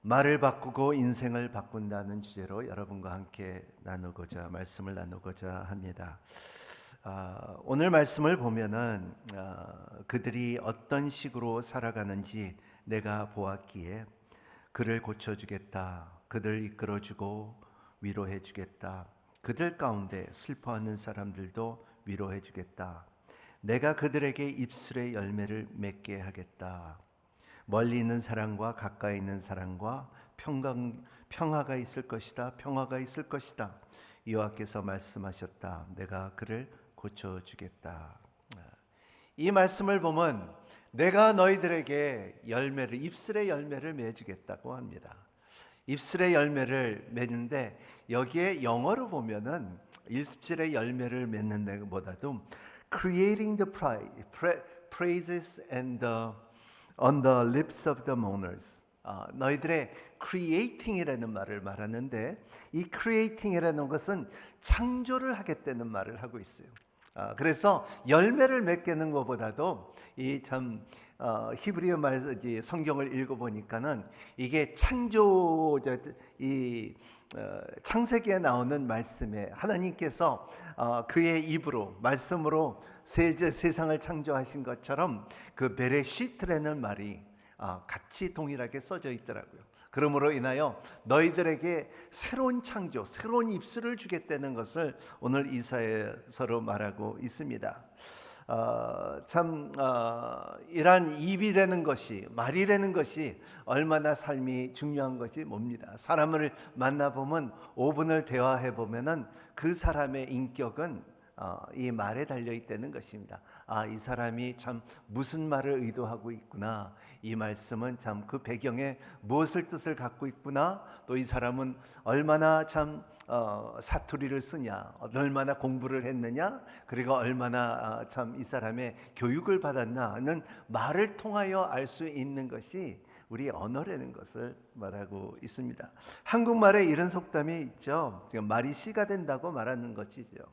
말을 바꾸고 인생을 바꾼다는 주제로 여러분과 함께 말씀을 나누고자 합니다. 오늘 말씀을 보면은 그들이 어떤 식으로 살아가는지 내가 보았기에 그를 고쳐주겠다, 그들 이끌어주고 위로해주겠다, 그들 가운데 슬퍼하는 사람들도 위로해주겠다, 내가 그들에게 입술의 열매를 맺게 하겠다. 멀리 있는 사람과 가까이 있는 사람과 평화가 있을 것이다. 평화가 있을 것이다. 여호와께서 말씀하셨다. 내가 그를 고쳐주겠다. 이 말씀을 보면 내가 너희들에게 입술의 열매를 맺주겠다고 합니다. 입술의 열매를 맺는데 여기에 영어로 보면은 입술의 열매를 맺는 데보다도 creating the praises and on the lips of the mourners. 너희들의 creating이라는 말을 말하는데 이 creating이라는 것은 창조를 하겠다는 말을 하고 있어요. 그래서 열매를 맺게는 것보다도 이 참 히브리어 말 성경을 읽어보니까는 이게 창세기에 나오는 말씀에 하나님께서 그의 입으로 말씀으로 세상을 창조하신 것처럼 그 베레시트라는 말이 같이 동일하게 써져 있더라고요. 그러므로 인하여 너희들에게 새로운 창조, 새로운 입술을 주겠다는 것을 오늘 이사야서로 말하고 있습니다. 이러한 입이라는 것이, 말이라는 것이 얼마나 삶이 중요한 것이 뭡니다. 사람을 만나보면 5분을 대화해보면은 그 사람의 인격은 이 말에 달려있다는 것입니다. 이 사람이 참 무슨 말을 의도하고 있구나, 이 말씀은 참 그 배경에 무엇을 뜻을 갖고 있구나, 또 이 사람은 얼마나 참 사투리를 쓰냐, 얼마나 공부를 했느냐, 그리고 얼마나 참 이 사람의 교육을 받았나는 말을 통하여 알 수 있는 것이 우리 언어라는 것을 말하고 있습니다. 한국말에 이런 속담이 있죠. 말이 씨가 된다고 말하는 것이죠.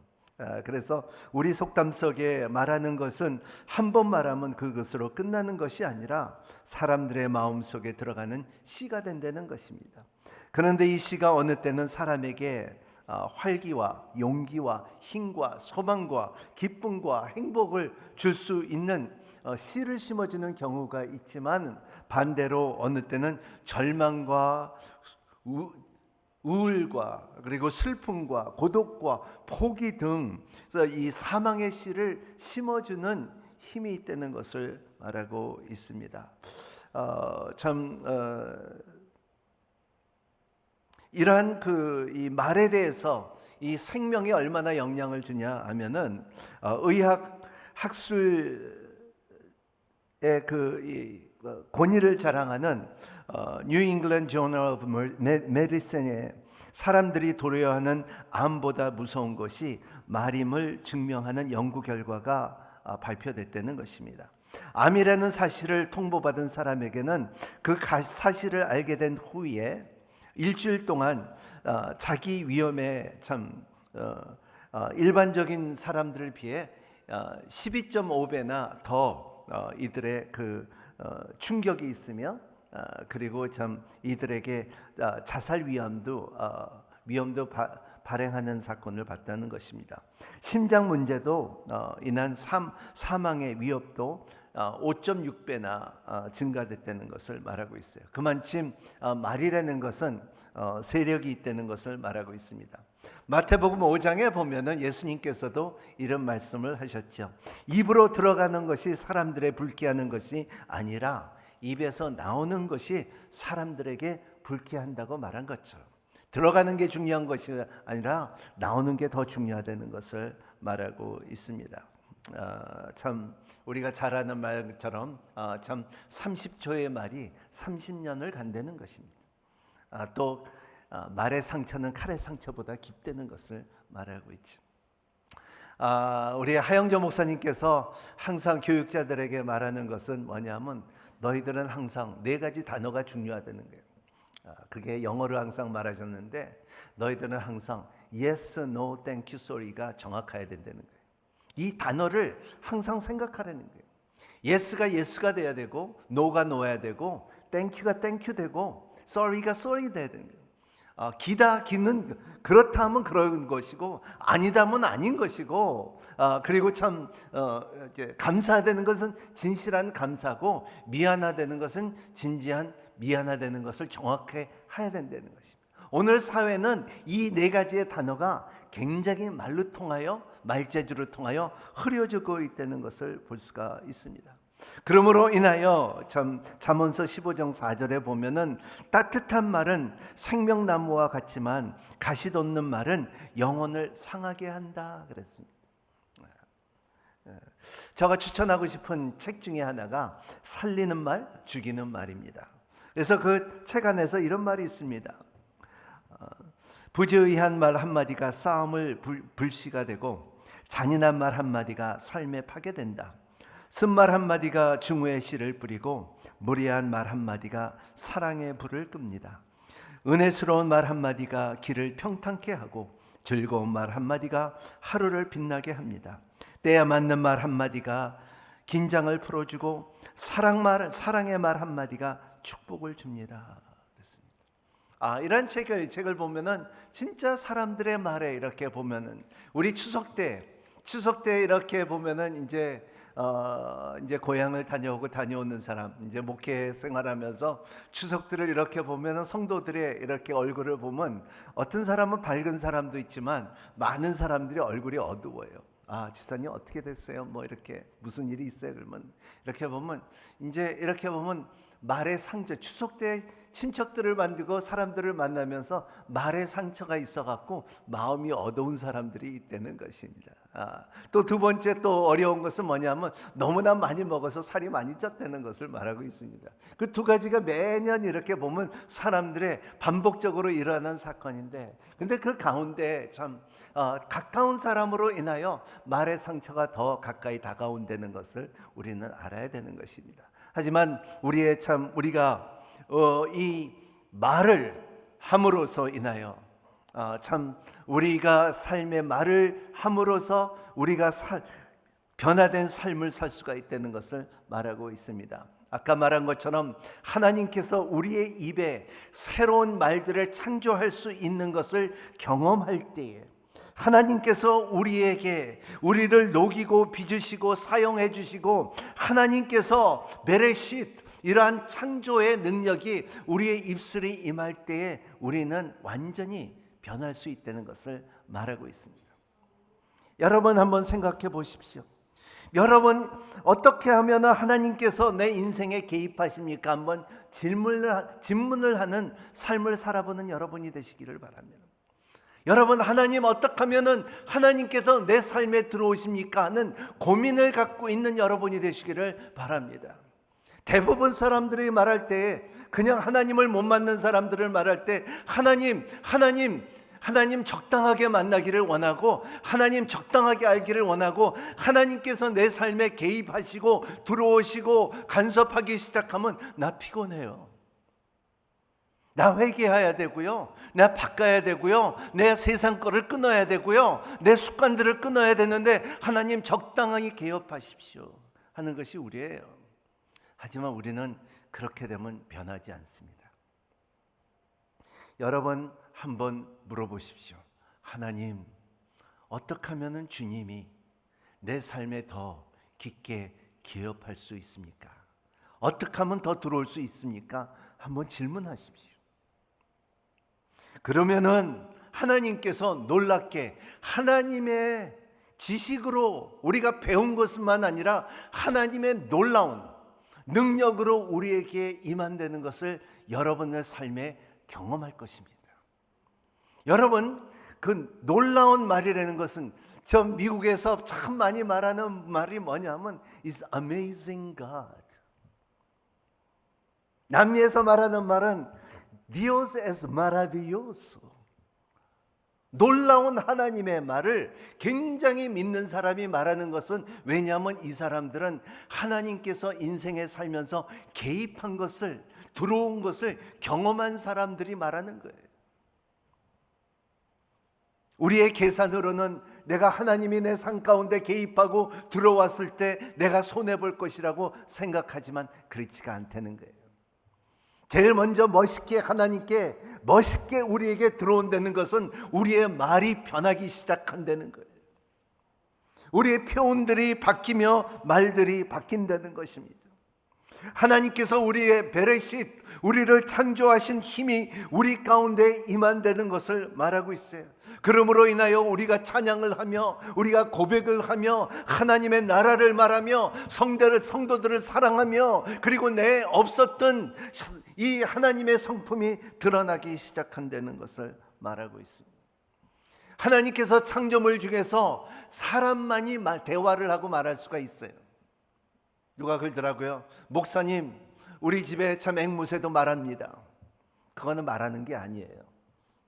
그래서 우리 속담 속에 말하는 것은 한 번 말하면 그것으로 끝나는 것이 아니라 사람들의 마음 속에 들어가는 씨가 된다는 것입니다. 그런데 이 씨가 어느 때는 사람에게 활기와 용기와 힘과 소망과 기쁨과 행복을 줄 수 있는 씨를 심어주는 경우가 있지만, 반대로 어느 때는 절망과 우울과 그리고 슬픔과 고독과 포기 등 이 사망의 씨를 심어주는 힘이 있다는 것을 말하고 있습니다. 이러한 이 말에 대해서 이 생명이 얼마나 영향을 주냐 하면은 의학 학술의 권위를 자랑하는 뉴 잉글랜드 저널 오브 메디슨에 사람들이 두려워하는 암보다 무서운 것이 말임을 증명하는 연구 결과가 발표됐다는 것입니다. 암이라는 사실을 통보받은 사람에게는 그 사실을 알게 된 후에 일주일 동안 자기 위험에 일반적인 사람들을 비해 12.5배나 더 이들의 충격이 있으며, 그리고 이들에게 자살 위험도 발행하는 사건을 봤다는 것입니다. 심장 문제도 인한 사망의 위협도 5.6배나 증가됐다는 것을 말하고 있어요. 그만큼 말이라는 것은 세력이 있다는 것을 말하고 있습니다. 마태복음 5장에 보면은 예수님께서도 이런 말씀을 하셨죠. 입으로 들어가는 것이 사람들의 불쾌하는 것이 아니라 입에서 나오는 것이 사람들에게 불쾌한다고 말한 것처럼, 들어가는 게 중요한 것이 아니라 나오는 게 더 중요하다는 것을 말하고 있습니다. 우리가 잘 아는 말처럼 30초의 말이 30년을 간다는 것입니다. 또 말의 상처는 칼의 상처보다 깊다는 것을 말하고 있죠. 우리 하영조 목사님께서 항상 교육자들에게 말하는 것은 뭐냐면, 너희들은 항상 4가지 단어가 중요하다는 거예요. 그게 영어로 항상 말하셨는데, 너희들은 항상 yes, no, thank you, sorry가 정확해야 된다는 거예요. 이 단어를 항상 생각하라는 거예요. yes가 yes가 돼야 되고, no가 no야 되고, thank you가 thank you 되고, sorry가 sorry 되는 거예요. 기다 기는 그렇다 하면 그런 것이고 아니다 하면 아닌 것이고, 그리고 참 이제 감사되는 것은 진실한 감사고 미안하다는 것은 진지한 미안하다는 것을 정확히 해야 된다는 것입니다. 오늘 사회는 이 네 가지의 단어가 굉장히 말로 통하여 말재주로 통하여 흐려지고 있다는 것을 볼 수가 있습니다. 그러므로 인하여 잠언서 15장 4절에 보면은 따뜻한 말은 생명나무와 같지만 가시 돋는 말은 영혼을 상하게 한다 그랬습니다. 제가 추천하고 싶은 책 중에 하나가 살리는 말, 죽이는 말입니다. 그래서 그 책 안에서 이런 말이 있습니다. 부주의한 말 한마디가 싸움을 불씨가 되고 잔인한 말 한마디가 삶에 파괴된다. 쓴말 한마디가 증오의 씨를 뿌리고 무례한 말 한마디가 사랑의 불을 끕니다. 은혜스러운 말 한마디가 길을 평탄케 하고 즐거운 말 한마디가 하루를 빛나게 합니다. 때에 맞는 말 한마디가 긴장을 풀어주고 사랑의 말 한마디가 축복을 줍니다. 이런 책을 보면은 진짜 사람들의 말에 이렇게 보면은 우리 추석 때 이렇게 보면은 이제 고향을 다녀오는 사람, 이제 목회 생활하면서 추석들을 이렇게 보면은 성도들의 이렇게 얼굴을 보면 어떤 사람은 밝은 사람도 있지만 많은 사람들이 얼굴이 어두워요. 집사님 어떻게 됐어요? 뭐 이렇게 무슨 일이 있어요? 그러면 이렇게 보면 말의 상처, 추석 때 친척들을 만들고 사람들을 만나면서 말의 상처가 있어갖고 마음이 어두운 사람들이 있다는 것입니다. 또 두 번째 또 어려운 것은 뭐냐면 너무나 많이 먹어서 살이 많이 쪘다는 것을 말하고 있습니다. 그 두 가지가 매년 이렇게 보면 사람들의 반복적으로 일어나는 사건인데, 근데 그 가운데 참 가까운 사람으로 인하여 말의 상처가 더 가까이 다가온다는 것을 우리는 알아야 되는 것입니다. 하지만 우리가 이 말을 함으로써 인하여 우리가 삶의 말을 함으로써 우리가 변화된 삶을 살 수가 있다는 것을 말하고 있습니다. 아까 말한 것처럼 하나님께서 우리의 입에 새로운 말들을 창조할 수 있는 것을 경험할 때에 하나님께서 우리를 녹이고 빚으시고 사용해 주시고 하나님께서 베레쉿 이러한 창조의 능력이 우리의 입술에 임할 때에 우리는 완전히 변할 수 있다는 것을 말하고 있습니다. 여러분 한번 생각해 보십시오. 여러분 어떻게 하면 하나님께서 내 인생에 개입하십니까? 한번 질문을 하는 삶을 살아보는 여러분이 되시기를 바랍니다. 여러분 하나님 어떻게 하면 하나님께서 내 삶에 들어오십니까? 하는 고민을 갖고 있는 여러분이 되시기를 바랍니다. 대부분 사람들이 말할 때, 그냥 하나님을 못 만난 사람들을 말할 때 하나님 적당하게 만나기를 원하고 하나님 적당하게 알기를 원하고 하나님께서 내 삶에 개입하시고 들어오시고 간섭하기 시작하면 나 피곤해요. 나 회개해야 되고요, 나 바꿔야 되고요, 내 세상 거를 끊어야 되고요, 내 습관들을 끊어야 되는데 하나님 적당하게 개입하십시오 하는 것이 우리예요. 하지만 우리는 그렇게 되면 변하지 않습니다. 여러분 한번 물어보십시오. 하나님 어떻게 하면 주님이 내 삶에 더 깊게 기업할 수 있습니까? 어떻게 하면 더 들어올 수 있습니까? 한번 질문하십시오. 그러면은 하나님께서 놀랍게 하나님의 지식으로 우리가 배운 것만 아니라 하나님의 놀라운 능력으로 우리에게 임한다는 것을 여러분의 삶에 경험할 것입니다. 여러분 그 놀라운 말이라는 것은 저 미국에서 참 많이 말하는 말이 뭐냐면 It's amazing God. 남미에서 말하는 말은 Dios es maravilloso. 놀라운 하나님의 말을 굉장히 믿는 사람이 말하는 것은, 왜냐하면 이 사람들은 하나님께서 인생에 살면서 개입한 것을, 들어온 것을 경험한 사람들이 말하는 거예요. 우리의 계산으로는 내가 하나님이 내 삶 가운데 개입하고 들어왔을 때 내가 손해볼 것이라고 생각하지만 그렇지가 않다는 거예요. 제일 먼저 멋있게 하나님께 멋있게 우리에게 들어온다는 것은 우리의 말이 변하기 시작한다는 거예요. 우리의 표현들이 바뀌며 말들이 바뀐다는 것입니다. 하나님께서 우리의 베레싯, 우리를 창조하신 힘이 우리 가운데 임한다는 것을 말하고 있어요. 그러므로 인하여 우리가 찬양을 하며 우리가 고백을 하며 하나님의 나라를 말하며 성도들을 사랑하며 그리고 내 없었던 이 하나님의 성품이 드러나기 시작한다는 것을 말하고 있습니다. 하나님께서 창조물 중에서 사람만이 대화를 하고 말할 수가 있어요. 누가 그러더라고요. 목사님, 우리 집에 참 앵무새도 말합니다. 그거는 말하는 게 아니에요.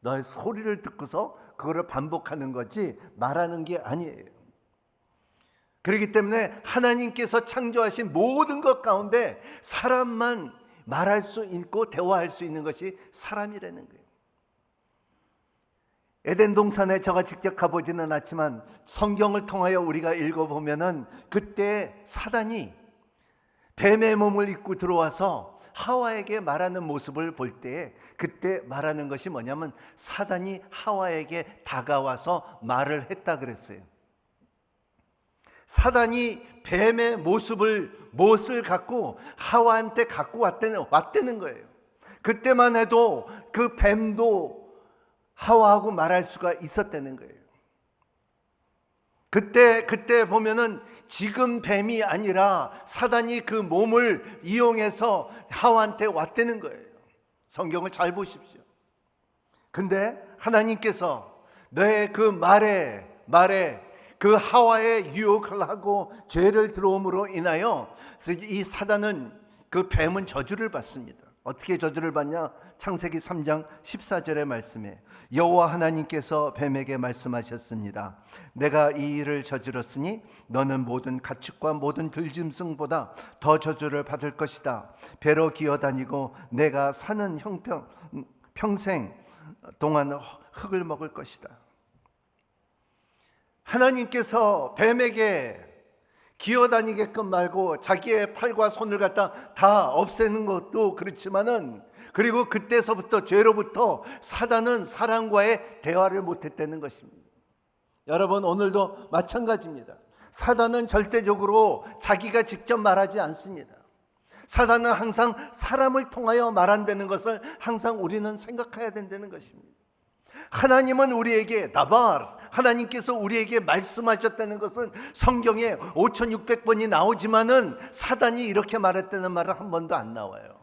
너의 소리를 듣고서 그거를 반복하는 거지 말하는 게 아니에요. 그렇기 때문에 하나님께서 창조하신 모든 것 가운데 사람만 말할 수 있고 대화할 수 있는 것이 사람이라는 거예요. 에덴 동산에 제가 직접 가보지는 않지만 성경을 통하여 우리가 읽어보면은 그때 사단이 뱀의 몸을 입고 들어와서 하와에게 말하는 모습을 볼 때에 그때 말하는 것이 뭐냐면 사단이 하와에게 다가와서 말을 했다 그랬어요. 사단이 뱀의 못을 갖고 하와한테 갖고 왔다는 거예요. 그때만 해도 그 뱀도 하와하고 말할 수가 있었다는 거예요. 그때 보면은 지금 뱀이 아니라 사단이 그 몸을 이용해서 하와한테 왔다는 거예요. 성경을 잘 보십시오. 근데 하나님께서 너의 그 말에 그 하와의 유혹을 하고 죄를 들어옴으로 인하여 이 사단은 그 뱀은 저주를 받습니다. 어떻게 저주를 받냐? 창세기 3장 14절의 말씀에 여호와 하나님께서 뱀에게 말씀하셨습니다. 내가 이 일을 저질렀으니 너는 모든 가축과 모든 들짐승보다 더 저주를 받을 것이다. 배로 기어다니고 내가 사는 평생 동안 흙을 먹을 것이다. 하나님께서 뱀에게 기어다니게끔 말고 자기의 팔과 손을 갖다 다 없애는 것도 그렇지만은 그리고 그때서부터 죄로부터 사단은 사람과의 대화를 못했다는 것입니다. 여러분 오늘도 마찬가지입니다. 사단은 절대적으로 자기가 직접 말하지 않습니다. 사단은 항상 사람을 통하여 말한다는 것을 항상 우리는 생각해야 된다는 것입니다. 하나님은 우리에게 하나님께서 우리에게 말씀하셨다는 것은 성경에 5600번이 나오지만은 사단이 이렇게 말했다는 말은 한 번도 안 나와요.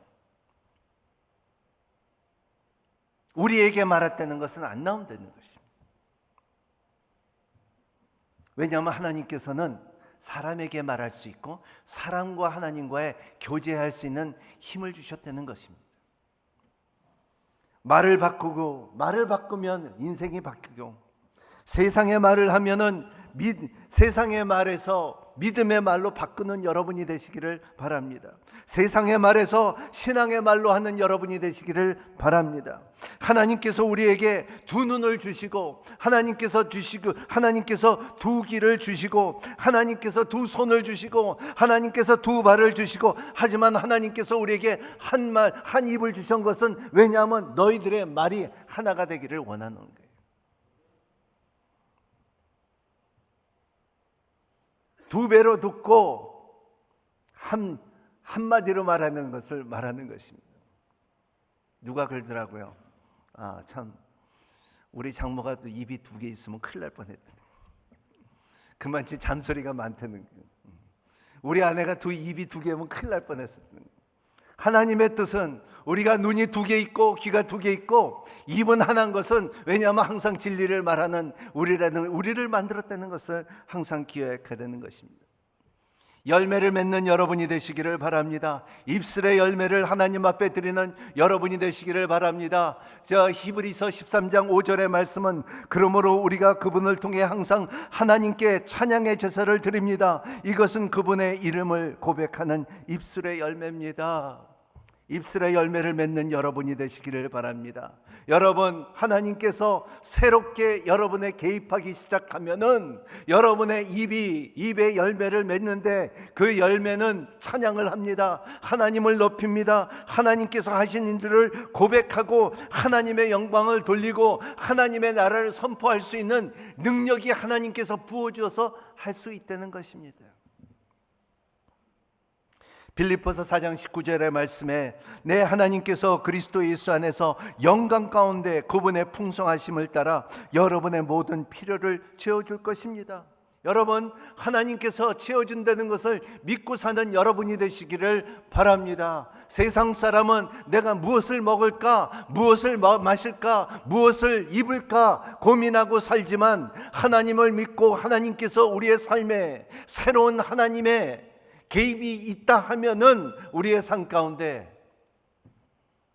우리에게 말했다는 것은 안 나온다는 것입니다. 왜냐하면 하나님께서는 사람에게 말할 수 있고 사람과 하나님과의 교제할 수 있는 힘을 주셨다는 것입니다. 말을 바꾸면 인생이 바뀌고 세상의 말을 하면은 세상의 말에서 믿음의 말로 바꾸는 여러분이 되시기를 바랍니다. 세상의 말에서 신앙의 말로 하는 여러분이 되시기를 바랍니다. 하나님께서 우리에게 두 눈을 주시고 하나님께서 두 귀를 주시고 하나님께서 두 손을 주시고 하나님께서 두 발을 주시고 하지만 하나님께서 우리에게 한 입을 주신 것은 왜냐하면 너희들의 말이 하나가 되기를 원하는 거예요. 두 배로 듣고 한마디로 말하는 것을 말하는 것입니다. 누가 그러더라고요. 참 우리 장모가 또 입이 두 개 있으면 큰일 날 뻔했다. 그만치 잔소리가 많다는 거예요. 우리 아내가 입이 두 개면 큰일 날 뻔했었다는 거예요. 하나님의 뜻은 우리가 눈이 두 개 있고 귀가 두 개 있고 입은 하나인 것은 왜냐하면 항상 진리를 말하는 우리를 만들었다는 것을 항상 기억해야 되는 것입니다. 열매를 맺는 여러분이 되시기를 바랍니다. 입술의 열매를 하나님 앞에 드리는 여러분이 되시기를 바랍니다. 히브리서 13장 5절의 말씀은 그러므로 우리가 그분을 통해 항상 하나님께 찬양의 제사를 드립니다. 이것은 그분의 이름을 고백하는 입술의 열매입니다. 입술의 열매를 맺는 여러분이 되시기를 바랍니다. 여러분, 하나님께서 새롭게 여러분에 개입하기 시작하면은 여러분의 입에 열매를 맺는데 그 열매는 찬양을 합니다. 하나님을 높입니다. 하나님께서 하신 일들을 고백하고 하나님의 영광을 돌리고 하나님의 나라를 선포할 수 있는 능력이 하나님께서 부어주어서 할 수 있다는 것입니다. 빌립보서 4장 19절의 말씀에 내 하나님께서 그리스도 예수 안에서 영광 가운데 그분의 풍성하심을 따라 여러분의 모든 필요를 채워줄 것입니다. 여러분, 하나님께서 채워준다는 것을 믿고 사는 여러분이 되시기를 바랍니다. 세상 사람은 내가 무엇을 먹을까, 무엇을 마실까, 무엇을 입을까 고민하고 살지만 하나님을 믿고 하나님께서 우리의 삶에 새로운 하나님의 개입이 있다 하면은 우리의 삶 가운데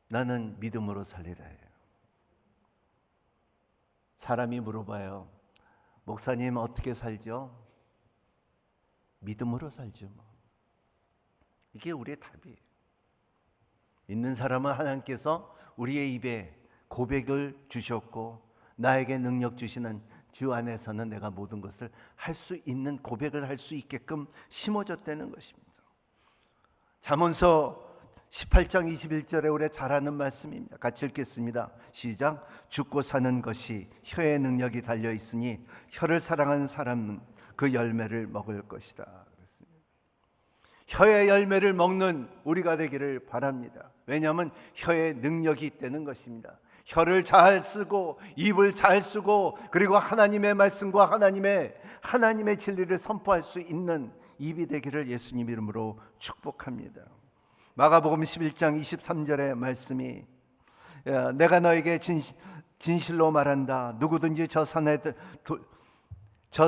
나는 믿음으로 살리라 해요. 사람이 물어봐요. 목사님 어떻게 살죠? 믿음으로 살죠. 이게 우리의 답이에요. 믿는 사람은 하나님께서 우리의 입에 고백을 주셨고 나에게 능력 주시는 주 안에서는 내가 모든 것을 할 수 있는 고백을 할 수 있게끔 심어졌다는 것입니다. 잠언서 18장 21절에 우리 잘 아는 말씀입니다. 같이 읽겠습니다. 시작. 죽고 사는 것이 혀의 능력이 달려 있으니 혀를 사랑하는 사람은 그 열매를 먹을 것이다. 그렇습니다. 혀의 열매를 먹는 우리가 되기를 바랍니다. 왜냐하면 혀의 능력이 있다는 것입니다. 혀를 잘 쓰고 입을 잘 쓰고 그리고 하나님의 말씀과 하나님의 진리를 선포할 수 있는 입이 되기를 예수님 이름으로 축복합니다. 마가복음 11장 23절의 말씀이 내가 너에게 진실로 말한다. 누구든지 저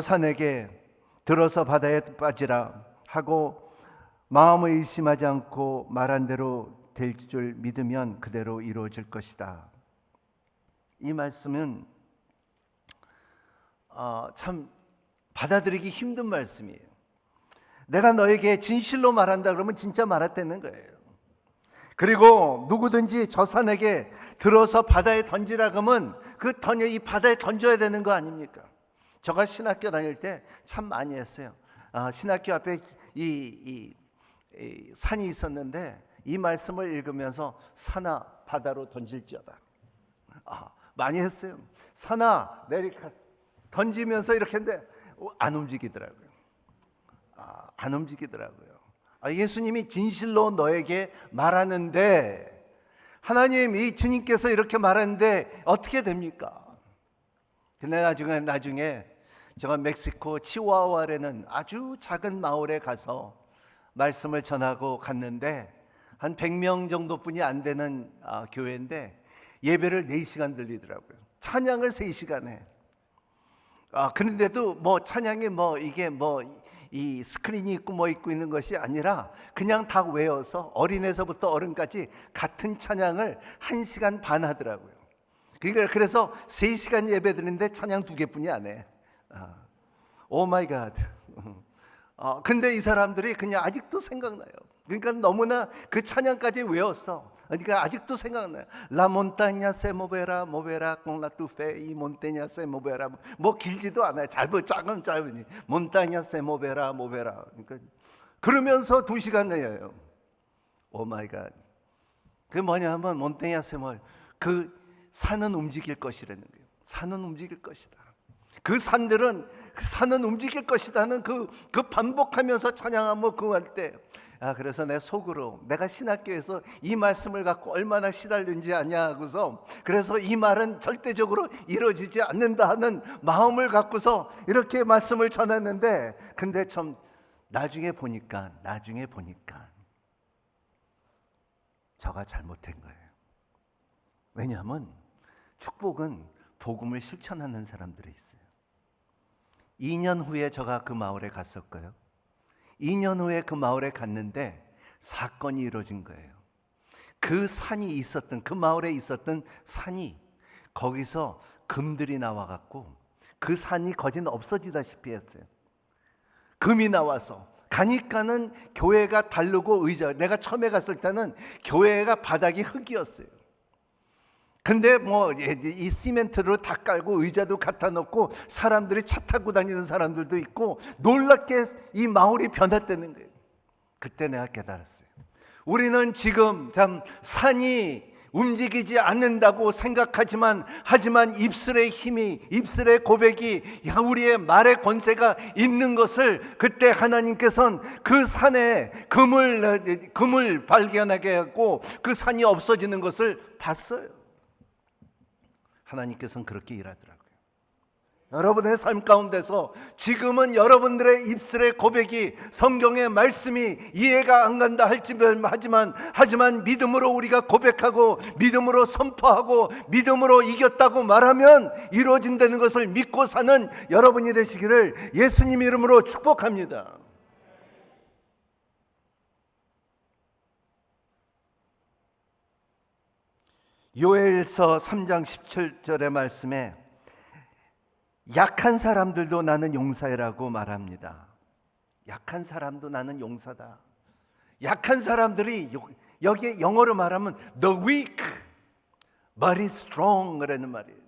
산에게 들어서 바다에 빠지라 하고 마음을 의심하지 않고 말한 대로 될 줄 믿으면 그대로 이루어질 것이다. 이 말씀은 참 받아들이기 힘든 말씀이에요. 내가 너에게 진실로 말한다 그러면 진짜 말했다는 거예요. 그리고 누구든지 저 산에게 들어서 바다에 던지라 그러면 이 바다에 던져야 되는 거 아닙니까? 제가 신학교 다닐 때 참 많이 했어요. 신학교 앞에 이 산이 있었는데 이 말씀을 읽으면서 산아 바다로 던질지어다. 많이 했어요. 산아 내리카 던지면서 이렇게 했는데 안 움직이더라고요. 안 움직이더라고요. 예수님이 진실로 너에게 말하는데 하나님 이 주님께서 이렇게 말하는데 어떻게 됩니까? 근데 나중에 제가 멕시코 치와와라는 아주 작은 마을에 가서 말씀을 전하고 갔는데 한 100명 정도뿐이 안 되는 교회인데 예배를 4시간 들리더라고요. 찬양을 3시간 해. 그런데도 찬양이 이게 이 스크린이 있고 있고 있는 것이 아니라 그냥 다 외워서 어린애서부터 어른까지 같은 찬양을 1시간 반 하더라고요. 그래서 3시간 예배 드리는데 찬양 2개뿐이 안 해. 오 마이 갓. 근데 이 사람들이 그냥 아직도 생각나요. 그러니까 너무나 그 찬양까지 외웠어. 그러니까 아직도 생각나요. La montaña se moverá, moverá con la tu fe y montaña se moverá. 길지도 않아요. 짧으니 montaña se moverá, moverá. 그러니까 그러면서 2시간 내요. 오 마이 갓. 그 뭐냐면 montaña se moverá. 그 산은 움직일 것이라는 거예요. 산은 움직일 것이다. 그 산은 움직일 것이다는 그 반복하면서 찬양하면 그할 때 그래서 내 속으로 내가 신학교에서 이 말씀을 갖고 얼마나 시달린지 아냐 하고서 그래서 이 말은 절대적으로 이루어지지 않는다 하는 마음을 갖고서 이렇게 말씀을 전했는데 근데 참 나중에 보니까 저가 잘못한 거예요. 왜냐하면 축복은 복음을 실천하는 사람들이 있어요. 2년 후에 제가 그 마을에 갔었고요. 2년 후에 그 마을에 갔는데 사건이 이루어진 거예요. 그 마을에 있었던 산이 거기서 금들이 나와갖고 그 산이 거진 없어지다시피 했어요. 금이 나와서 가니까는 교회가 다르고 내가 처음에 갔을 때는 교회가 바닥이 흙이었어요. 근데 이 시멘트로 다 깔고 의자도 갖다 놓고 사람들이 차 타고 다니는 사람들도 있고 놀랍게 이 마을이 변화되는 거예요. 그때 내가 깨달았어요. 우리는 지금 참 산이 움직이지 않는다고 생각하지만 입술의 힘이, 입술의 고백이, 우리의 말의 권세가 있는 것을 그때 하나님께서는 그 산에 금을 발견하게 하고 그 산이 없어지는 것을 봤어요. 하나님께서는 그렇게 일하더라고요. 여러분의 삶 가운데서 지금은 여러분들의 입술의 고백이, 성경의 말씀이 이해가 안 간다 하지만 믿음으로 우리가 고백하고 믿음으로 선포하고 믿음으로 이겼다고 말하면 이루어진다는 것을 믿고 사는 여러분이 되시기를 예수님 이름으로 축복합니다. 요엘서 3장 17절의 말씀에 약한 사람들도 나는 용사라고 말합니다. 약한 사람도 나는 용사다. 약한 사람들이 여기에 영어로 말하면 the weak but is strong 라는 말이에요.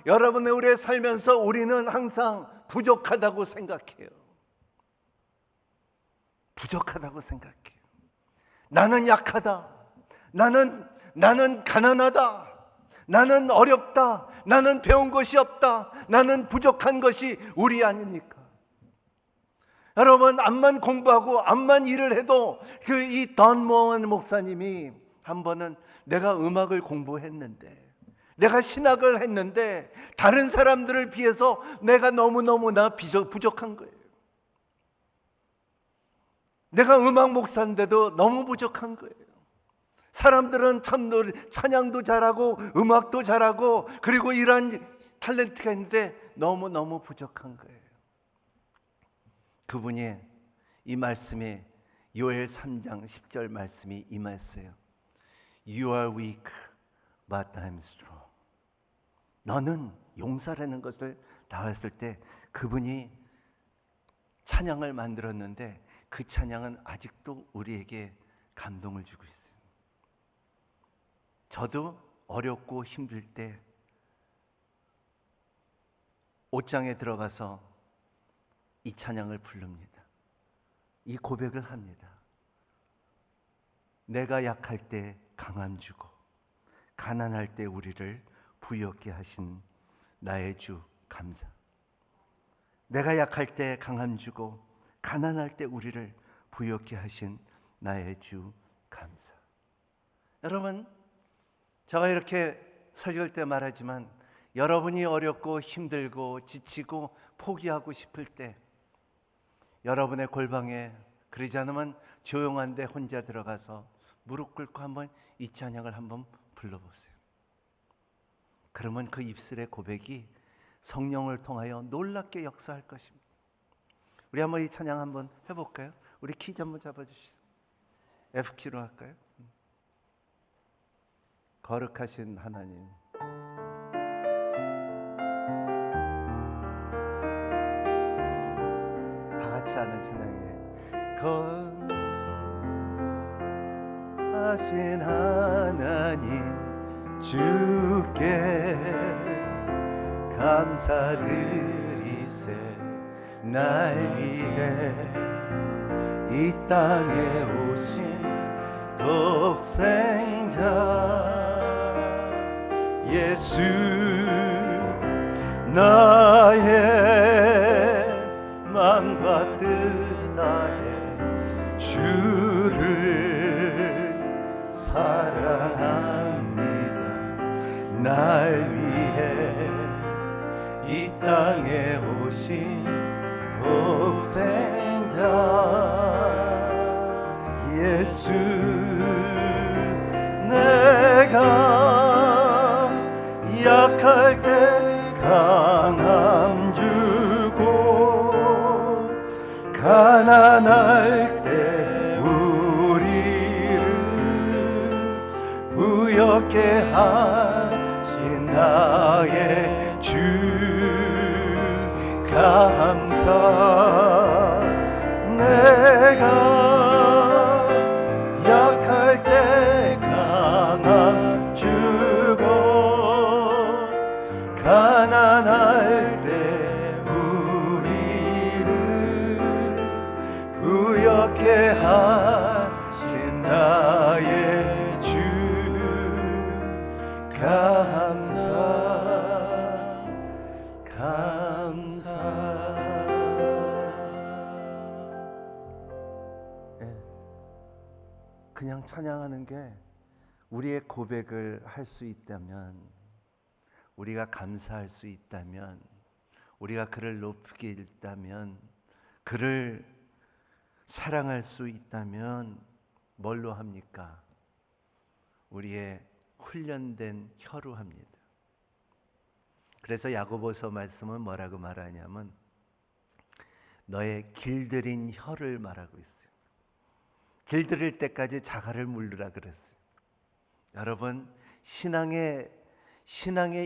여러분의 우리의 살면서 우리는 항상 부족하다고 생각해요. 부족하다고 생각해요. 나는 약하다. 나는 가난하다. 나는 어렵다. 나는 배운 것이 없다. 나는 부족한 것이 우리 아닙니까? 여러분, 암만 공부하고 암만 일을 해도 이 던 모원 목사님이 한 번은 내가 음악을 공부했는데, 내가 신학을 했는데 다른 사람들을 비해서 내가 너무너무나 부족한 거예요. 내가 음악 목사인데도 너무 부족한 거예요. 사람들은 참 찬양도 잘하고 음악도 잘하고 그리고 이러한 탤런트가 있는데 너무너무 부족한 거예요. 그분이 이 말씀에 요엘 3장 10절 말씀이 임했어요. You are weak, but I'm strong. 너는 용사라는 것을 나왔을 때 그분이 찬양을 만들었는데 그 찬양은 아직도 우리에게 감동을 주고 있어요. 저도 어렵고 힘들 때 옷장에 들어가서 이 찬양을 부릅니다. 이 고백을 합니다. 내가 약할 때 강함 주고 가난할 때 우리를 부유하게 하신 나의 주 감사. 내가 약할 때 강함 주고 가난할 때 우리를 부유하게 하신 나의 주 감사. 여러분, 제가 이렇게 설교할 때 말하지만 여러분이 어렵고 힘들고 지치고 포기하고 싶을 때 여러분의 골방에, 그러지 않으면 조용한 데 혼자 들어가서 무릎 꿇고 한번 이 찬양을 한번 불러보세요. 그러면 그 입술의 고백이 성령을 통하여 놀랍게 역사할 것입니다. 우리 한번 이 찬양 한번 해볼까요? 우리 키 한번 잡아주시죠. F키로 할까요? 거룩하신 하나님, 다 같이 하는 찬양이에요. 거룩하신 하나님 주께 감사드리세. 날 위해 이 땅에 오신 독생자 예수, 나의 마음과 뜻 다해 주를 사랑합니다. 날 위해 이 땅에 오신 독생자 예수, 내가 약할 때 강함 주고 가난할 때 우리를 부유하게 하신 나의 주 감사. 내가 약할 때 강함 주고 가난할 때 우리를 부욕해 하신 나의 주 감사 그냥 찬양하는 게 우리의 고백을 할 수 있다면, 우리가 감사할 수 있다면, 우리가 그를 높게 읽다면, 그를 사랑할 수 있다면 뭘로 합니까? 우리의 훈련된 혀로 합니다. 그래서 야고보서 말씀은 뭐라고 말하냐면 너의 길들인 혀를 말하고 있어요. 길들일 때까지 자갈을 물르라 그랬어요. 여러분, 신앙의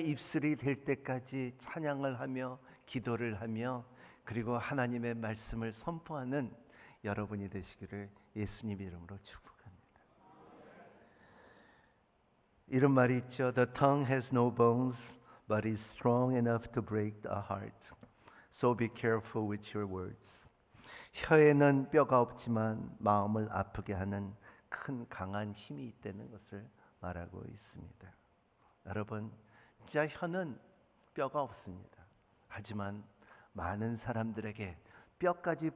입술이 될 때까지 찬양을 하며 기도를 하며 그리고 하나님의 말씀을 선포하는 여러분이 되시기를 예수님 이름으로 축복합니다. 이런 말이 있죠. The tongue has no bones, but is strong enough to break the heart. So be careful with your words. 혀에는 뼈가 없지만 마음을 아프게 하는 큰 강한 힘이 있다는 것을 말하고 있습니다. 여러분, 진짜 혀는 뼈가 없습니다. 하지만 많은 사람들에게 뼈까지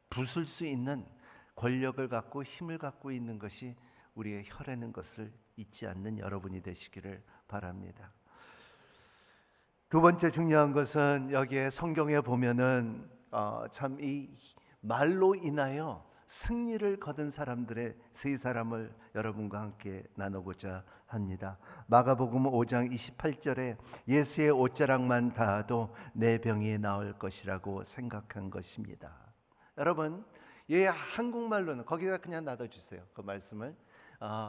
부술 수 있는 권력을 갖고 힘을 갖고 있는 것이 우리의 혀라는 것을 잊지 않는 여러분이 되시기를 바랍니다. 두 번째 중요한 것은 여기에 성경에 보면은 참 이 말로 인하여 승리를 거둔 사람들의 세 사람을 여러분과 함께 나누고자 합니다. 마가복음 5장 28절에 예수의 옷자락만 닿아도 내 병이 나을 것이라고 생각한 것입니다. 여러분, 한국말로는 거기다 그냥 놔둬주세요. 그 말씀을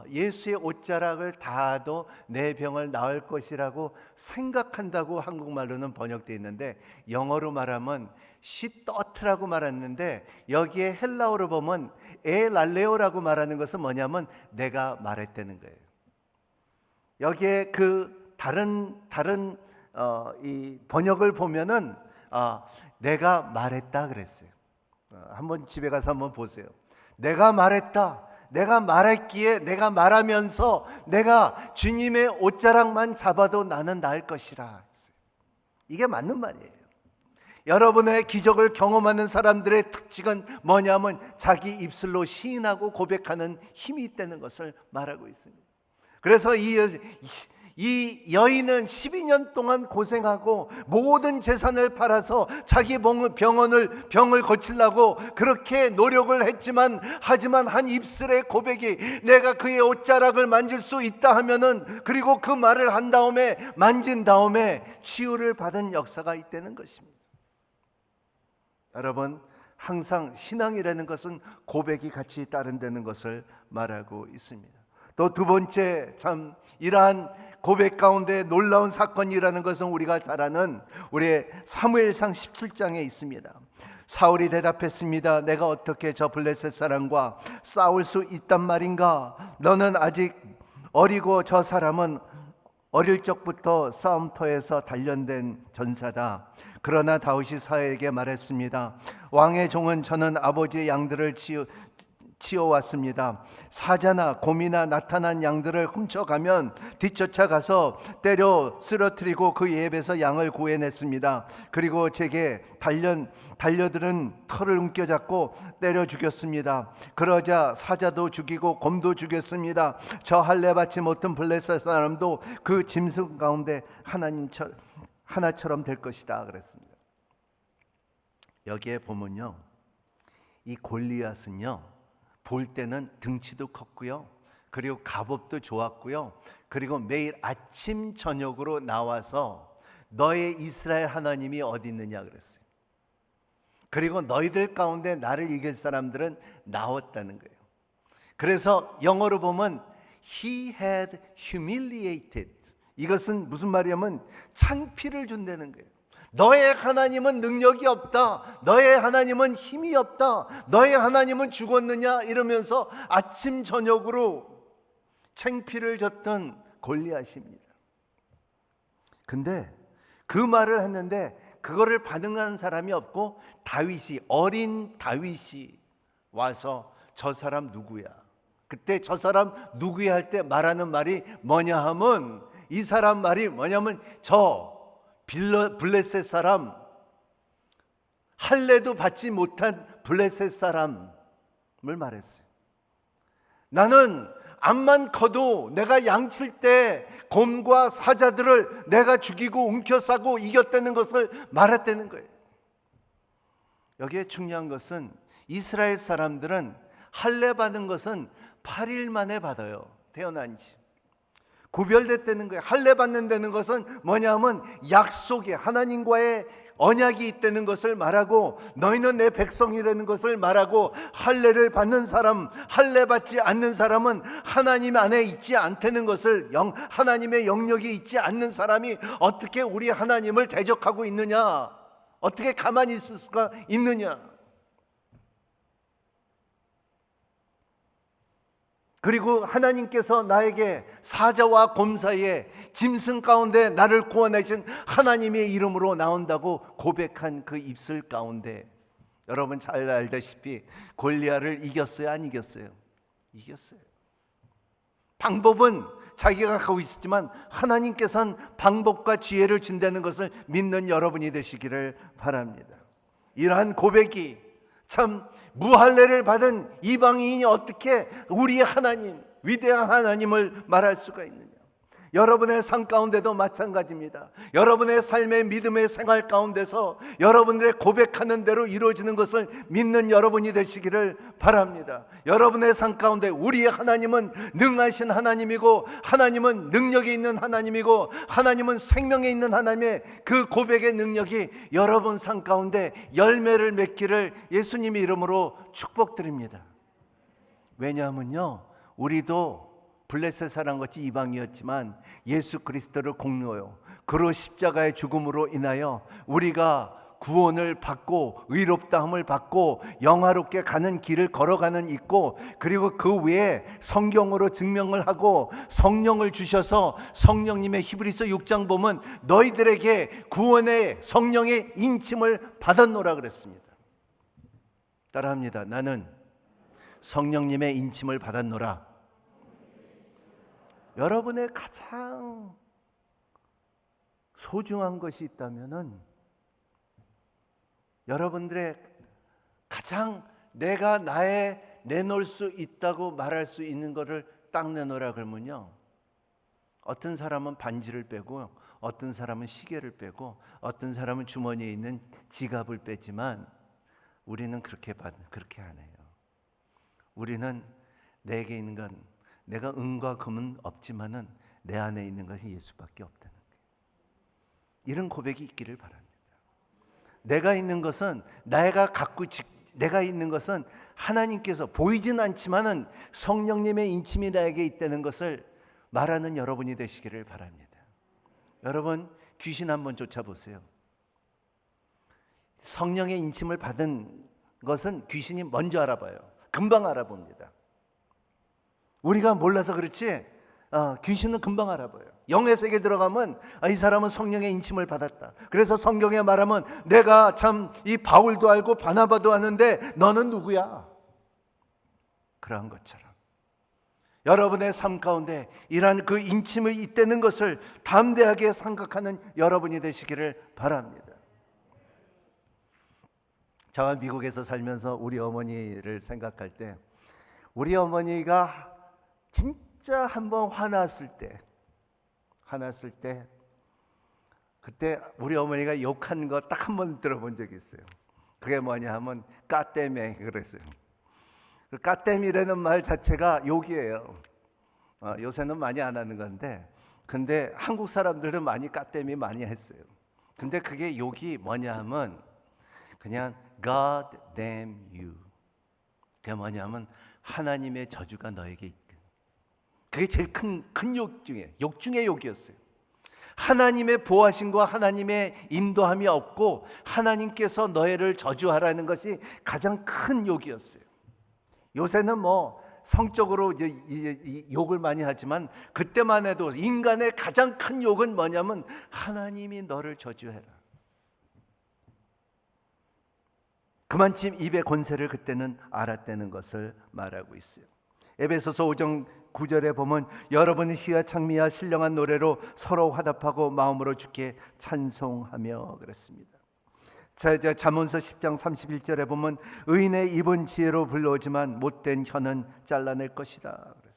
예수의 옷자락을 닿아도 내 병을 나을 것이라고 생각한다고 한국말로는 번역되어 있는데 영어로 말하면 she thought라고 말했는데 여기에 헬라어로 보면 에랄레오라고 말하는 것은 뭐냐면 내가 말했다는 거예요. 여기에 그 다른 이 번역을 보면은 내가 말했다 그랬어요. 한번 집에 가서 한번 보세요. 내가 말했다. 내가 말했기에 내가 말하면서 내가 주님의 옷자락만 잡아도 나는 나을 것이라. 이게 맞는 말이에요. 여러분의 기적을 경험하는 사람들의 특징은 뭐냐면 자기 입술로 시인하고 고백하는 힘이 있다는 것을 말하고 있습니다. 그래서 이 여인은 12년 동안 고생하고 모든 재산을 팔아서 자기 병을 고치려고 그렇게 노력을 했지만 하지만 한 입술의 고백이 내가 그의 옷자락을 만질 수 있다 하면은 그리고 그 말을 한 다음에 만진 다음에 치유를 받은 역사가 있다는 것입니다. 여러분, 항상 신앙이라는 것은 고백이 같이 따른다는 것을 말하고 있습니다. 또 두 번째, 참 이러한 고백 가운데 놀라운 사건이라는 것은 우리가 잘 아는 우리 사무엘상 17장에 있습니다. 사울이 대답했습니다. 내가 어떻게 저 블레셋 사람과 싸울 수 있단 말인가? 너는 아직 어리고 저 사람은 어릴 적부터 싸움터에서 단련된 전사다. 그러나 다윗이 사울에게 말했습니다. 왕의 종은 저는 아버지의 양들을 치어왔습니다. 사자나 곰이나 나타난 양들을 훔쳐가면 뒤쫓아가서 때려 쓰러뜨리고 그 입에서 양을 구해냈습니다. 그리고 제게 달려들은 털을 움켜잡고 때려 죽였습니다. 그러자 사자도 죽이고 곰도 죽였습니다. 저 할례 받지 못한 블레셋 사람도 그 짐승 가운데 하나처럼 될 것이다 그랬습니다. 여기에 보면요, 이 골리앗은요 볼 때는 등치도 컸고요, 그리고 갑옷도 좋았고요, 그리고 매일 아침 저녁으로 나와서 너의 이스라엘 하나님이 어디 있느냐 그랬어요. 그리고 너희들 가운데 나를 이길 사람들은 나왔다는 거예요. 그래서 영어로 보면 He had humiliated, 이것은 무슨 말이냐면 창피를 준다는 거예요. 너의 하나님은 능력이 없다. 너의 하나님은 힘이 없다. 너의 하나님은 죽었느냐 이러면서 아침 저녁으로 창피를 졌던 골리앗입니다. 근데 그 말을 했는데 그거를 반응한 사람이 없고 어린 다윗이 와서 저 사람 누구야? 그때 저 사람 누구야 할 때 말하는 말이 뭐냐 하면, 이 사람 말이 뭐냐면 저 블레셋 사람, 할례도 받지 못한 블레셋 사람을 말했어요. 나는 암만 커도 내가 양칠 때 곰과 사자들을 내가 죽이고 움켜싸고 이겼다는 것을 말했다는 거예요. 여기에 중요한 것은 이스라엘 사람들은 할례 받은 것은 8일 만에 받아요. 태어난 지 구별됐다는 거예요. 할례 받는다는 것은 뭐냐면 약속이, 하나님과의 언약이 있다는 것을 말하고, 너희는 내 백성이라는 것을 말하고, 할례를 받는 사람, 할례 받지 않는 사람은 하나님 안에 있지 않다는 것을, 하나님의 영역이 있지 않는 사람이 어떻게 우리 하나님을 대적하고 있느냐, 어떻게 가만히 있을 수가 있느냐. 그리고 하나님께서 나에게 사자와 곰 사이에 짐승 가운데 나를 구원하신 하나님의 이름으로 나온다고 고백한 그 입술 가운데, 여러분 잘 알다시피 골리앗을 이겼어요, 안 이겼어요? 이겼어요. 방법은 자기가 갖고 있었지만 하나님께서는 방법과 지혜를 준다는 것을 믿는 여러분이 되시기를 바랍니다. 이러한 고백이, 참 무할례를 받은 이방인이 어떻게 우리의 하나님, 위대한 하나님을 말할 수가 있느냐. 여러분의 삶 가운데도 마찬가지입니다. 여러분의 삶의 믿음의 생활 가운데서 여러분들의 고백하는 대로 이루어지는 것을 믿는 여러분이 되시기를 바랍니다. 여러분의 삶 가운데 우리의 하나님은 능하신 하나님이고, 하나님은 능력이 있는 하나님이고, 하나님은 생명에 있는 하나님의 그 고백의 능력이 여러분 삶 가운데 열매를 맺기를 예수님의 이름으로 축복드립니다. 왜냐하면요, 우리도 블레셋 사람같이 이방이었지만 예수 그리스도를 공로요, 그로 십자가의 죽음으로 인하여 우리가 구원을 받고 의롭다함을 받고 영화롭게 가는 길을 걸어가는 있고, 그리고 그 외에 성경으로 증명을 하고 성령을 주셔서, 성령님의 히브리서 6장 보면 너희들에게 구원의 성령의 인침을 받았노라 그랬습니다. 따라합니다. 나는 성령님의 인침을 받았노라. 여러분의 가장 소중한 것이 있다면은, 여러분들의 가장 내가 내놓을 수 있다고 말할 수 있는 것을 딱 내놓으라 그러면요, 어떤 사람은 반지를 빼고, 어떤 사람은 시계를 빼고, 어떤 사람은 주머니에 있는 지갑을 빼지만 우리는 그렇게 안 해요. 우리는 내게 있는 건, 내가 은과 금은 없지만은 내 안에 있는 것이 예수밖에 없다는 거예요. 이런 고백이 있기를 바랍니다. 내가 있는 것은 내가 있는 것은 하나님께서 보이진 않지만은 성령님의 인침이 나에게 있다는 것을 말하는 여러분이 되시기를 바랍니다. 여러분, 귀신 한번 쫓아보세요. 성령의 인침을 받은 것은 귀신이 먼저 알아봐요. 금방 알아봅니다. 우리가 몰라서 그렇지 귀신은 금방 알아봐요. 영의 세계에 들어가면 이 사람은 성령의 인침을 받았다. 그래서 성경에 말하면 내가 참 이 바울도 알고 바나바도 아는데 너는 누구야? 그러한 것처럼 여러분의 삶 가운데 이러한 그 인침이 있다는 것을 담대하게 생각하는 여러분이 되시기를 바랍니다. 제가 미국에서 살면서 우리 어머니를 생각할 때, 우리 어머니가 진짜 한번 화났을 때 그때 우리 어머니가 욕한 거 딱 한 번 들어본 적이 있어요. 그게 뭐냐 하면 까땜에 그랬어요. 그 까땜이라는 말 자체가 욕이에요. 요새는 많이 안 하는 건데, 근데 한국 사람들은 많이 까땜이 많이 했어요. 근데 그게 욕이 뭐냐 하면 그냥 God damn you. 그게 뭐냐 하면 하나님의 저주가 너에게 있다. 그게 제일 큰 욕 중에 욕이었어요. 하나님의 보호하심과 하나님의 인도함이 없고 하나님께서 너희를 저주하라는 것이 가장 큰 욕이었어요. 요새는 뭐 성적으로 이제 욕을 많이 하지만 그때만 해도 인간의 가장 큰 욕은 뭐냐면 하나님이 너를 저주해라. 그만큼 입의 권세를 그때는 알았다는 것을 말하고 있어요. 에베소서 5장 9절에 보면 여러분이 희와 창미와 신령한 노래로 서로 화답하고 마음으로 주께 찬송하며 그랬습니다. 잠언서 10장 31절에 보면 의인의 입은 지혜로 불러오지만 못된 혀는 잘라낼 것이다 그랬습니다.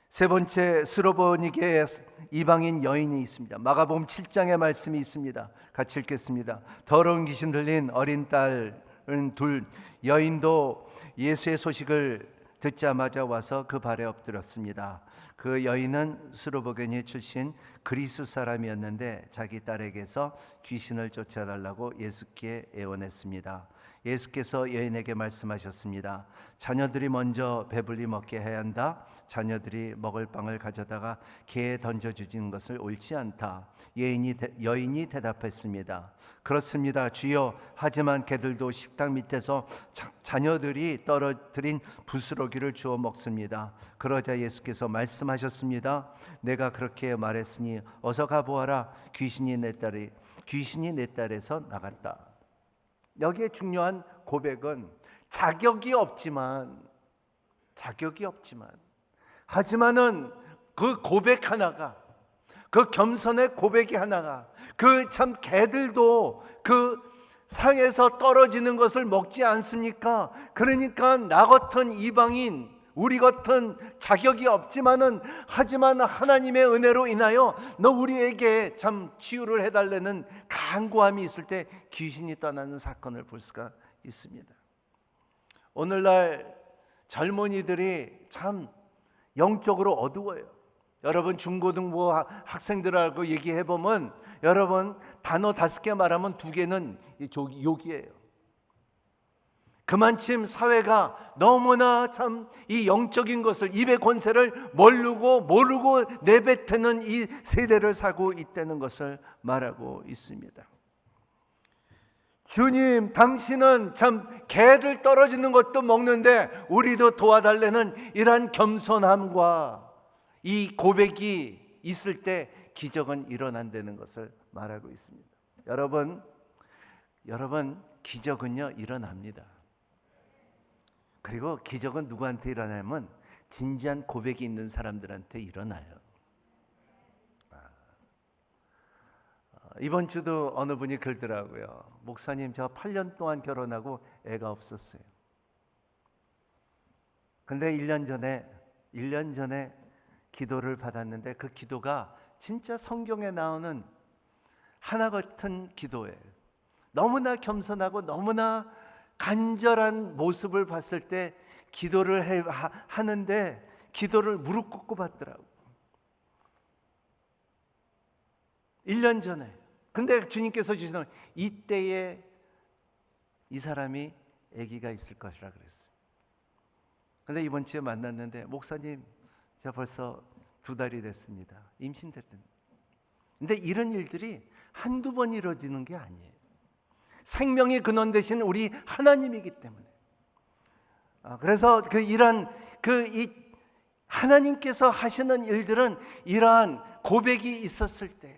세 번째, 스로보니게 이방인 여인이 있습니다. 마가복음 7장의 말씀이 있습니다. 같이 읽겠습니다. 더러운 귀신 들린 어린 딸은 둘, 여인도 예수의 소식을 듣자마자 와서 그 발에 엎드렸습니다. 그 여인은 스로보게니 출신 그리스 사람이었는데 자기 딸에게서 귀신을 쫓아달라고 예수께 애원했습니다. 예수께서 여인에게 말씀하셨습니다. 자녀들이 먼저 배불리 먹게 해야 한다. 자녀들이 먹을 빵을 가져다가 개에 던져주는 것을 옳지 않다. 여인이 대답했습니다. 그렇습니다, 주여. 하지만 개들도 식탁 밑에서 자녀들이 떨어뜨린 부스러기를 주워 먹습니다. 그러자 예수께서 말씀하셨습니다. 내가 그렇게 말했으니 어서 가보아라. 귀신이 내 딸에서 나갔다. 여기에 중요한 고백은 자격이 없지만 하지만은 그 고백 하나가, 그 겸손의 고백이 하나가, 그 참 개들도 그 상에서 떨어지는 것을 먹지 않습니까? 그러니까 나 같은 이방인, 우리 같은 자격이 없지만은 하지만 하나님의 은혜로 인하여 너 우리에게 참 치유를 해달라는 간구함이 있을 때 귀신이 떠나는 사건을 볼 수가 있습니다. 오늘날 젊은이들이 참 영적으로 어두워요. 여러분 중고등부 학생들하고 얘기해보면 여러분 단어 5개 말하면 2개는 욕이에요. 그만큼 사회가 너무나 참 이 영적인 것을, 입의 권세를 모르고 내뱉는 이 세대를 살고 있다는 것을 말하고 있습니다. 주님, 당신은 참 개들 떨어지는 것도 먹는데 우리도 도와달라는 이러한 겸손함과 이 고백이 있을 때 기적은 일어난다는 것을 말하고 있습니다. 여러분 기적은요 일어납니다. 그리고 기적은 누구한테 일어나면 진지한 고백이 있는 사람들한테 일어나요. 이번 주도 어느 분이 그러더라고요. 목사님, 저 8년 동안 결혼하고 애가 없었어요. 근데 1년 전에 기도를 받았는데 그 기도가 진짜 성경에 나오는 하나 같은 기도예요. 너무나 겸손하고 너무나 간절한 모습을 봤을 때 기도를 하는데 기도를 무릎 꿇고 받더라고. 1년 전에. 근데 주님께서 주시는 이때에 이 사람이 아기가 있을 것이라 그랬어요. 근데 이번 주에 만났는데 목사님, 제가 벌써 2달이 됐습니다. 임신됐던. 근데 이런 일들이 한두 번 이루어지는 게 아니에요. 생명의 근원 되신 우리 하나님이기 때문에. 그래서 이 하나님께서 하시는 일들은 이러한 고백이 있었을 때,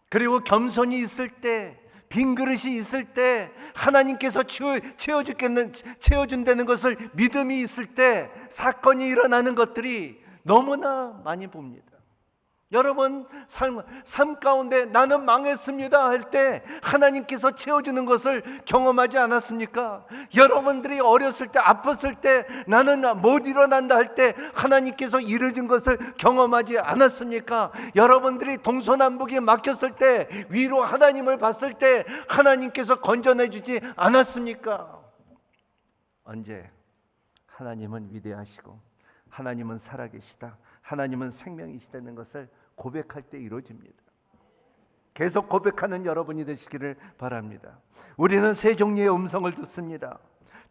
그리고 겸손이 있을 때, 빈 그릇이 있을 때, 하나님께서 채워준다는 것을 믿음이 있을 때 사건이 일어나는 것들이 너무나 많이 봅니다. 여러분 삶 가운데 나는 망했습니다 할 때 하나님께서 채워주는 것을 경험하지 않았습니까? 여러분들이 어렸을 때, 아팠을 때, 나는 못 일어난다 할 때 하나님께서 이루어진 것을 경험하지 않았습니까? 여러분들이 동서남북이 막혔을 때, 위로 하나님을 봤을 때 하나님께서 건져내 주지 않았습니까? 언제? 하나님은 위대하시고 하나님은 살아계시다, 하나님은 생명이시다는 것을 고백할 때 이루어집니다. 계속 고백하는 여러분이 되시기를 바랍니다. 우리는 세 종류의 음성을 듣습니다.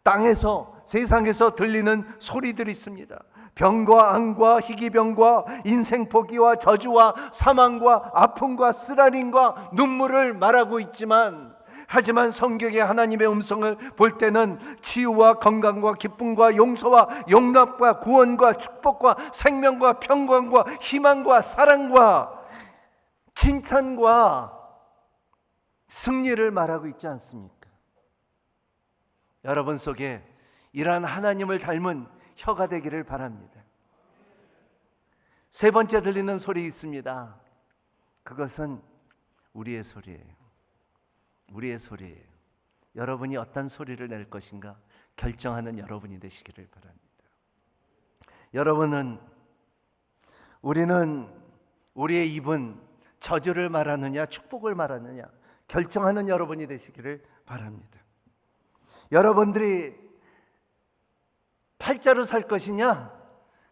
땅에서, 세상에서 들리는 소리들이 있습니다. 병과 암과 희귀병과 인생 포기와 저주와 사망과 아픔과 쓰라림과 눈물을 말하고 있지만, 하지만 성경의 하나님의 음성을 볼 때는 치유와 건강과 기쁨과 용서와 용납과 구원과 축복과 생명과 평강과 희망과 사랑과 칭찬과 승리를 말하고 있지 않습니까? 여러분 속에 이러한 하나님을 닮은 혀가 되기를 바랍니다. 세 번째 들리는 소리 있습니다. 그것은 우리의 소리예요. 우리의 소리예요. 여러분이 어떤 소리를 낼 것인가 결정하는 여러분이 되시기를 바랍니다. 우리는 우리의 입은 저주를 말하느냐 축복을 말하느냐 결정하는 여러분이 되시기를 바랍니다. 여러분들이 팔자로 살 것이냐,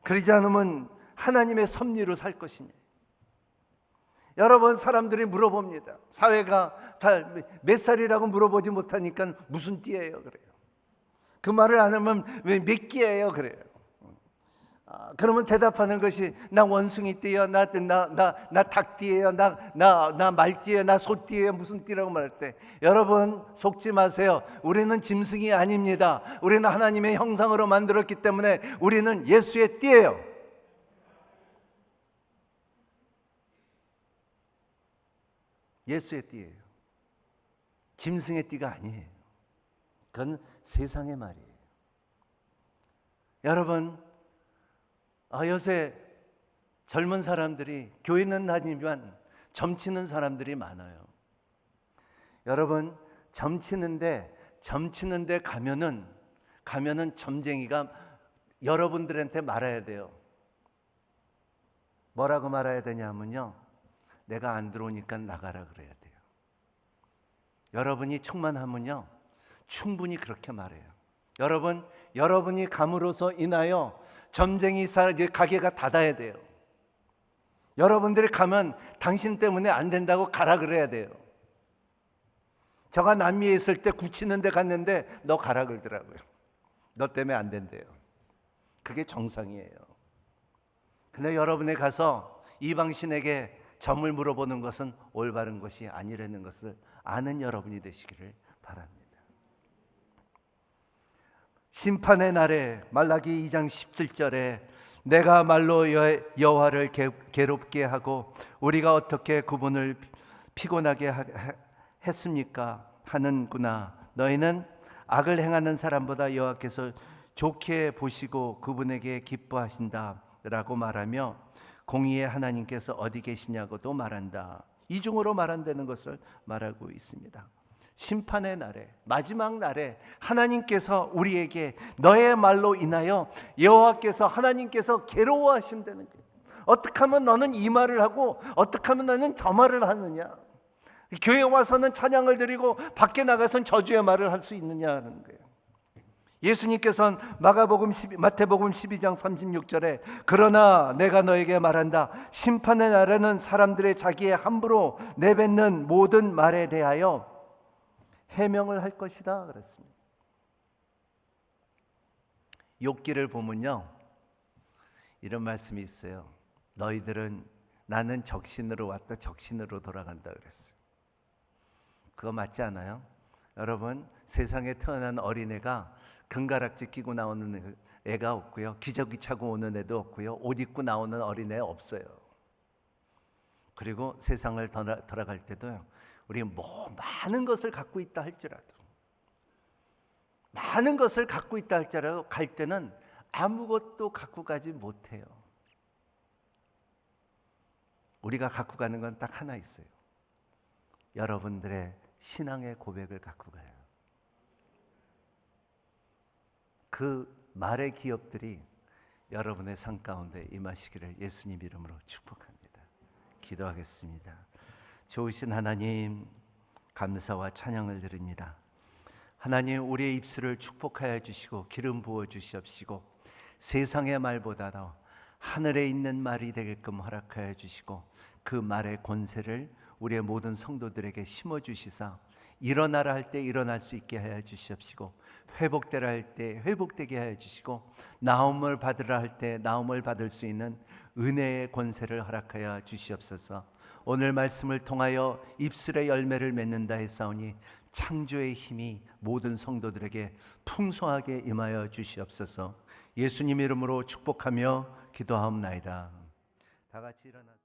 그러지 않으면 하나님의 섭리로 살 것이냐. 여러분, 사람들이 물어봅니다. 사회가 다 몇 살이라고 물어보지 못하니까 무슨 띠예요? 그래요. 그 말을 안 하면 왜 몇 끼예요? 그래요. 그러면 대답하는 것이 나 원숭이 띠예요, 나 닭띠예요, 나 말띠예요, 나 소띠예요, 무슨 띠라고 말할 때, 여러분 속지 마세요. 우리는 짐승이 아닙니다. 우리는 하나님의 형상으로 만들었기 때문에 우리는 예수의 띠예요. 예수의 띠예요. 짐승의 띠가 아니에요. 그건 세상의 말이에요. 여러분, 요새 젊은 사람들이 교회는 다니지만 점치는 사람들이 많아요. 여러분, 점치는데 가면은 점쟁이가 여러분들한테 말해야 돼요. 뭐라고 말해야 되냐면요, 내가 안 들어오니까 나가라 그래야 돼요. 여러분이 충만하면요 충분히 그렇게 말해요. 여러분이 감으로서 인하여 점쟁이 가게가 닫아야 돼요. 여러분들이 가면 당신 때문에 안 된다고 가라 그래야 돼요. 저가 남미에 있을 때 굳히는 데 갔는데 너 가라 그러더라고요. 너 때문에 안 된대요. 그게 정상이에요. 근데 여러분이 가서 이방신에게 점을 물어보는 것은 올바른 것이 아니라는 것을 아는 여러분이 되시기를 바랍니다. 심판의 날에 말라기 2장 17절에 내가 말로 여호와를 괴롭게 하고 우리가 어떻게 그분을 피곤하게 했습니까? 하는구나. 너희는 악을 행하는 사람보다 여호와께서 좋게 보시고 그분에게 기뻐하신다 라고 말하며 공의의 하나님께서 어디 계시냐고도 말한다. 이중으로 말한다는 것을 말하고 있습니다. 심판의 날에, 마지막 날에 하나님께서 우리에게 너의 말로 인하여 여호와께서 하나님께서 괴로워하신다는 거예요. 어떻게 하면 너는 이 말을 하고 어떻게 하면 너는 저 말을 하느냐. 교회 와서는 찬양을 드리고 밖에 나가서는 저주의 말을 할 수 있느냐는 거예요. 예수님께서는 마태복음 12장 36절에 그러나 내가 너에게 말한다. 심판의 날에는 사람들의 자기의 함부로 내뱉는 모든 말에 대하여 해명을 할 것이다 그랬습니다. 욥기를 보면요 이런 말씀이 있어요. 너희들은 나는 적신으로 왔다 적신으로 돌아간다 그랬어요. 그거 맞지 않아요? 여러분, 세상에 태어난 어린애가 금가락지 끼고 나오는 애가 없고요, 기저귀 차고 오는 애도 없고요, 옷 입고 나오는 어린애 없어요. 그리고 세상을 돌아갈 때도요, 우리 많은 것을 갖고 있다 할지라도 갈 때는 아무것도 갖고 가지 못해요. 우리가 갖고 가는 건 딱 하나 있어요. 여러분들의 신앙의 고백을 갖고 가요. 그 말의 기업들이 여러분의 삶 가운데 임하시기를 예수님 이름으로 축복합니다. 기도하겠습니다. 좋으신 하나님, 감사와 찬양을 드립니다. 하나님, 우리의 입술을 축복하여 주시고 기름 부어 주시옵시고 세상의 말보다도 하늘에 있는 말이 되게끔 허락하여 주시고 그 말의 권세를 우리의 모든 성도들에게 심어 주시사 일어나라 할 때 일어날 수 있게 하여 주시옵시고, 회복되라 할 때 회복되게 하여 주시고, 나음을 받으라 할 때 나음을 받을 수 있는 은혜의 권세를 허락하여 주시옵소서. 오늘 말씀을 통하여 입술의 열매를 맺는다 했사오니 창조의 힘이 모든 성도들에게 풍성하게 임하여 주시옵소서. 예수님 이름으로 축복하며 기도하옵나이다. 다 같이 일어나서